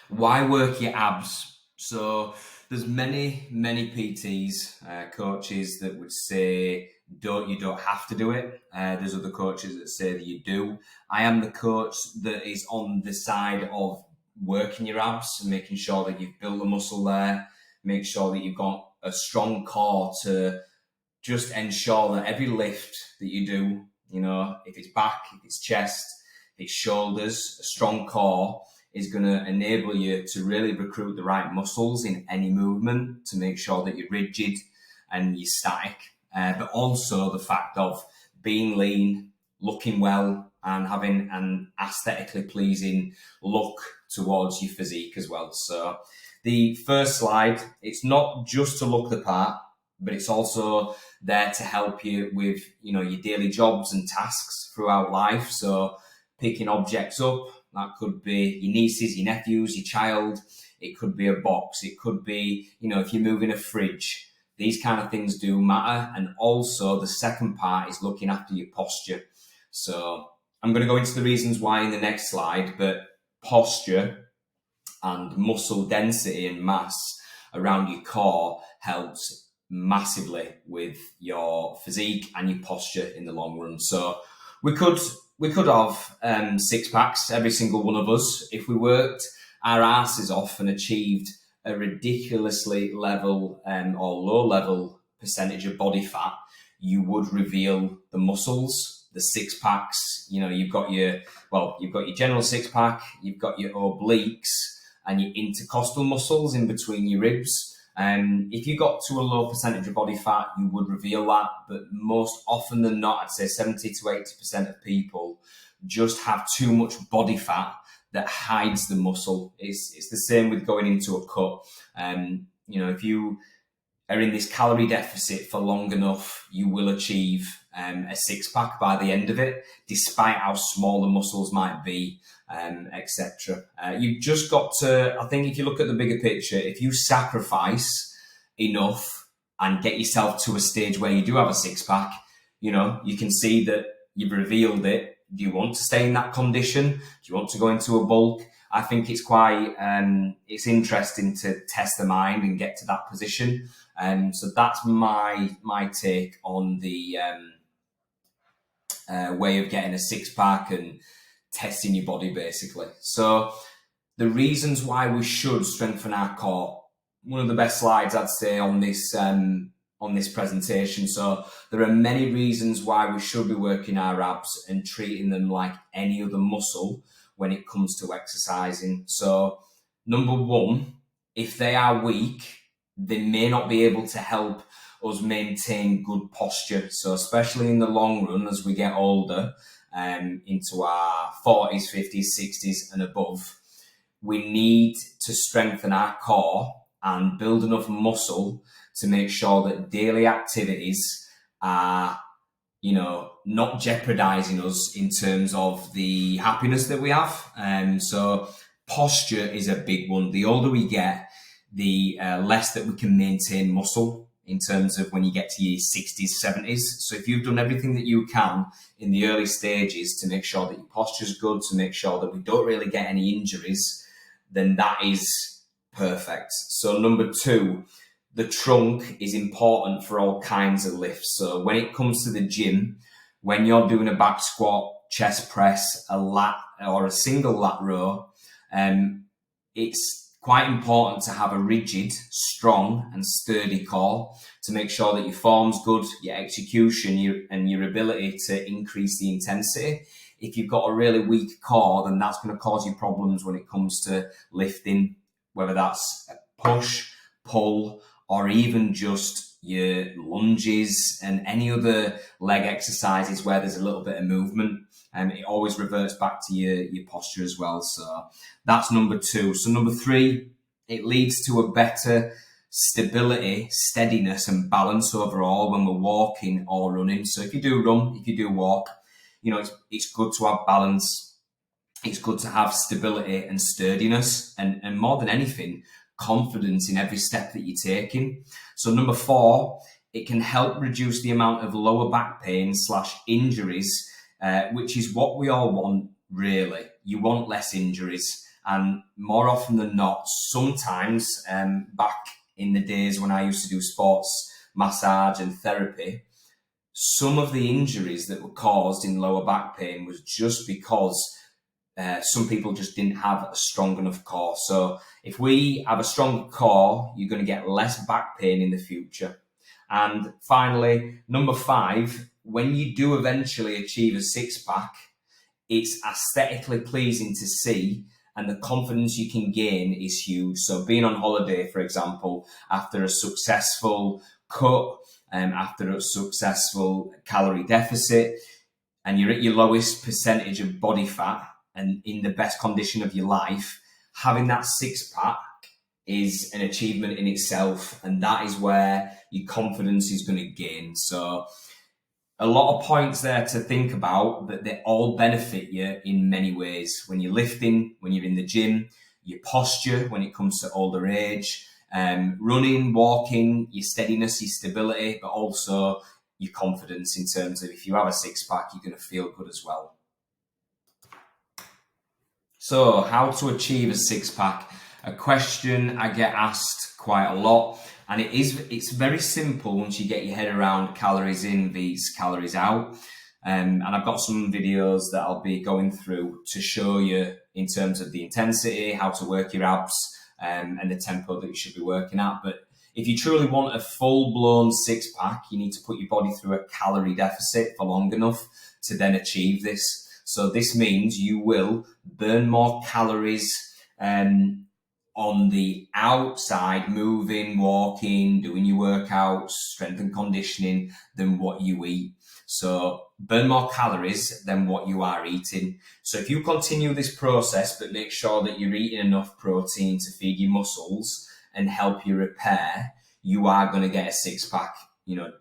Why work your abs? So there's many PTs, coaches that would say you don't have to do it. There's other coaches that say that you do. I am the coach that is on the side of working your abs and making sure that you've built the muscle there, make sure that you've got a strong core to just ensure that every lift that you do, if it's back, if it's chest, if it's shoulders, a strong core is going to enable you to really recruit the right muscles in any movement to make sure that you're rigid and you're static. But also the fact of being lean, looking well, and having an aesthetically pleasing look towards your physique as well. So the first slide, it's not just to look the part, but it's also there to help you with, your daily jobs and tasks throughout life. So picking objects up, that could be your nieces, your nephews, your child. It could be a box. It could be, if you're moving a fridge. These kind of things do matter. And also the second part is looking after your posture. So I'm going to go into the reasons why in the next slide, but posture and muscle density and mass around your core helps massively with your physique and your posture in the long run. So we could have six packs, every single one of us, if we worked our asses off and achieved a ridiculously level or low level percentage of body fat. You would reveal the muscles, the six packs. You've got your general six pack, you've got your obliques and your intercostal muscles in between your ribs. If you got to a low percentage of body fat, you would reveal that. But most often than not, I'd say 70 to 80% of people just have too much body fat that hides the muscle. It's the same with going into a cut. If you are in this calorie deficit for long enough, you will achieve a six pack by the end of it, despite how small the muscles might be, etc. You've just got to, I think if you look at the bigger picture, if you sacrifice enough and get yourself to a stage where you do have a six pack, you can see that you've revealed it. Do you want to stay in that condition? Do you want to go into a bulk? I think it's quite, it's interesting to test the mind and get to that position. So that's my take on the way of getting a six pack and testing your body basically. So the reasons why we should strengthen our core. One of the best slides I'd say on this presentation. So there are many reasons why we should be working our abs and treating them like any other muscle when it comes to exercising. So number one, if they are weak, they may not be able to help us maintain good posture. So especially in the long run, as we get older, into our 40s, 50s, 60s and above, we need to strengthen our core and build enough muscle to make sure that daily activities are, not jeopardizing us in terms of the happiness that we have. So posture is a big one. The older we get, the less that we can maintain muscle in terms of when you get to your 60s, 70s. So if you've done everything that you can in the early stages to make sure that your posture is good, to make sure that we don't really get any injuries, then that is perfect. So number two, the trunk is important for all kinds of lifts. So when it comes to the gym, when you're doing a back squat, chest press, a lat or a single lat row, it's quite important to have a rigid, strong and sturdy core to make sure that your form's good, your execution, and your ability to increase the intensity. If you've got a really weak core, then that's going to cause you problems when it comes to lifting, whether that's push, pull, or even just your lunges and any other leg exercises where there's a little bit of movement. And it always reverts back to your posture as well. So that's number two. So number three, it leads to a better stability, steadiness and balance overall when we're walking or running. So if you do run, if you do walk, it's good to have balance. It's good to have stability and sturdiness and more than anything, confidence in every step that you're taking. So number four, it can help reduce the amount of lower back pain / injuries, which is what we all want, really. You want less injuries. And more often than not, sometimes back in the days when I used to do sports massage and therapy, some of the injuries that were caused in lower back pain was just because some people just didn't have a strong enough core. So if we have a strong core, you're going to get less back pain in the future. And finally, number 5, when you do eventually achieve a six-pack, it's aesthetically pleasing to see, and the confidence you can gain is huge. So being on holiday, for example, after a successful cut, after a successful calorie deficit, and you're at your lowest percentage of body fat and in the best condition of your life, having that six-pack is an achievement in itself, and that is where your confidence is going to gain. So a lot of points there to think about, but they all benefit you in many ways. When you're lifting, when you're in the gym, your posture when it comes to older age, running, walking, your steadiness, your stability, but also your confidence in terms of if you have a six-pack, you're going to feel good as well. So how to achieve a six-pack? A question I get asked quite a lot. And it's very simple once you get your head around calories in vs calories out. And I've got some videos that I'll be going through to show you in terms of the intensity, how to work your abs, and the tempo that you should be working at. But if you truly want a full-blown six-pack, you need to put your body through a calorie deficit for long enough to then achieve this. So this means you will burn more calories on the outside, moving, walking, doing your workouts, strength and conditioning, than what you eat. So burn more calories than what you are eating. So if you continue this process, but make sure that you're eating enough protein to feed your muscles and help you repair, you are going to get a six-pack,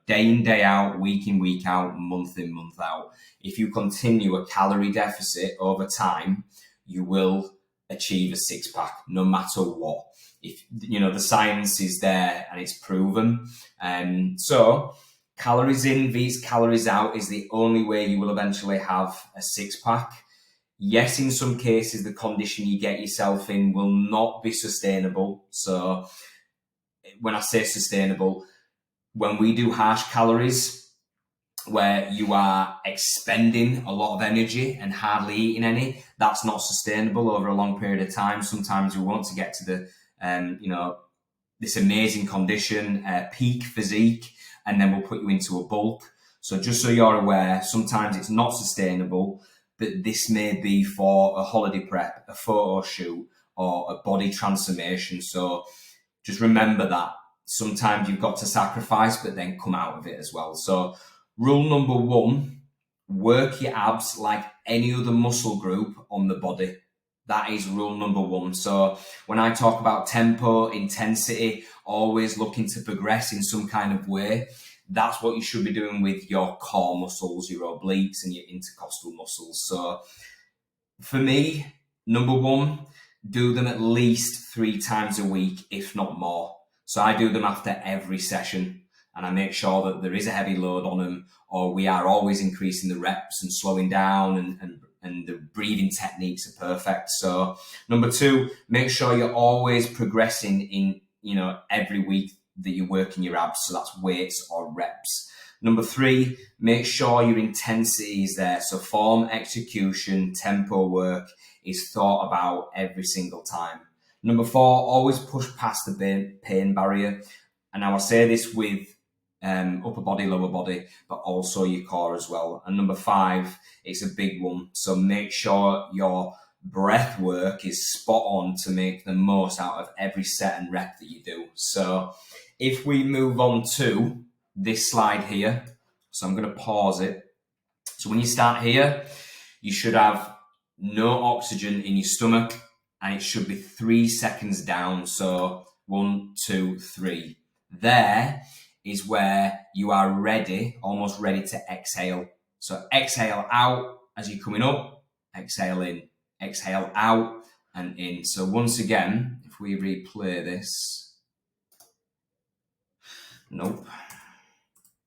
day in, day out, week in, week out, month in, month out. If you continue a calorie deficit over time, you will achieve a six-pack no matter what. If the science is there and it's proven. So calories in vs calories out is the only way you will eventually have a six-pack. Yes, in some cases the condition you get yourself in will not be sustainable. So when I say sustainable, when we do harsh calories, where you are expending a lot of energy and hardly eating any, that's not sustainable over a long period of time. Sometimes we want to get to the, this amazing condition, peak physique, and then we'll put you into a bulk. So just so you're aware, sometimes it's not sustainable, but this may be for a holiday prep, a photo shoot, or a body transformation. So just remember that sometimes you've got to sacrifice, but then come out of it as well. So rule number 1, work your abs like any other muscle group on the body. That is rule number 1. So when I talk about tempo, intensity, always looking to progress in some kind of way, that's what you should be doing with your core muscles, your obliques and your intercostal muscles. So for me, number 1, do them at least 3 times a week, if not more. So I do them after every session, and I make sure that there is a heavy load on them, or we are always increasing the reps and slowing down, and the breathing techniques are perfect. So number 2, make sure you're always progressing in, every week that you're working your abs. So that's weights or reps. Number 3, make sure your intensity is there. So form, execution, tempo work is thought about every single time. Number 4, always push past the pain barrier. And I will say this with upper body, lower body, but also your core as well. And number 5, it's a big one. So make sure your breath work is spot on to make the most out of every set and rep that you do. So if we move on to this slide here, so I'm going to pause it. So when you start here, you should have no oxygen in your stomach, and it should be 3 seconds down. So 1, 2, 3. There is where you are ready, almost ready to exhale. So exhale out as you're coming up, exhale in, exhale out and in. So once again, if we replay this, nope.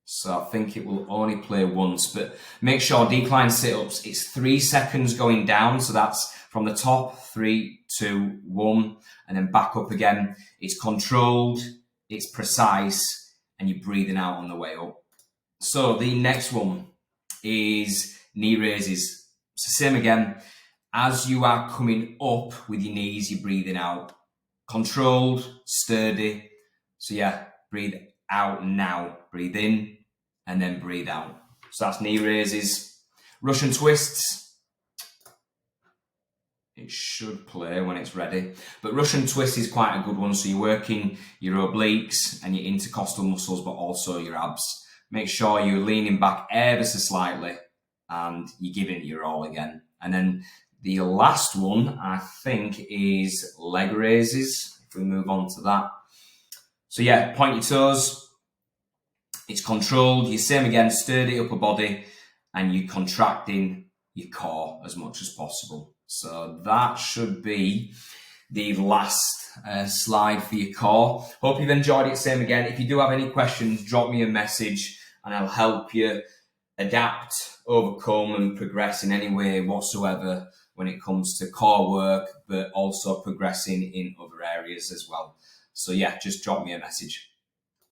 So I think it will only play once, but make sure decline sit-ups, it's 3 seconds going down. So that's From the top, 3, 2, 1, and then back up again. It's controlled, it's precise, and you're breathing out on the way up. So the next one is knee raises. So same again. As you are coming up with your knees, you're breathing out. Controlled, sturdy. So yeah, breathe out now. Breathe in and then breathe out. So that's knee raises. Russian twists. It should play when it's ready. But Russian twist is quite a good one. So you're working your obliques and your intercostal muscles, but also your abs. Make sure you're leaning back ever so slightly and you're giving it your all again. And then the last one, I think, is leg raises. If we move on to that. So yeah, point your toes. It's controlled. You're same again, sturdy upper body, and you're contracting your core as much as possible. So that should be the last slide for your core. Hope you've enjoyed it. Same again. If you do have any questions, drop me a message and I'll help you adapt, overcome and progress in any way whatsoever when it comes to core work, but also progressing in other areas as well. So yeah, just drop me a message.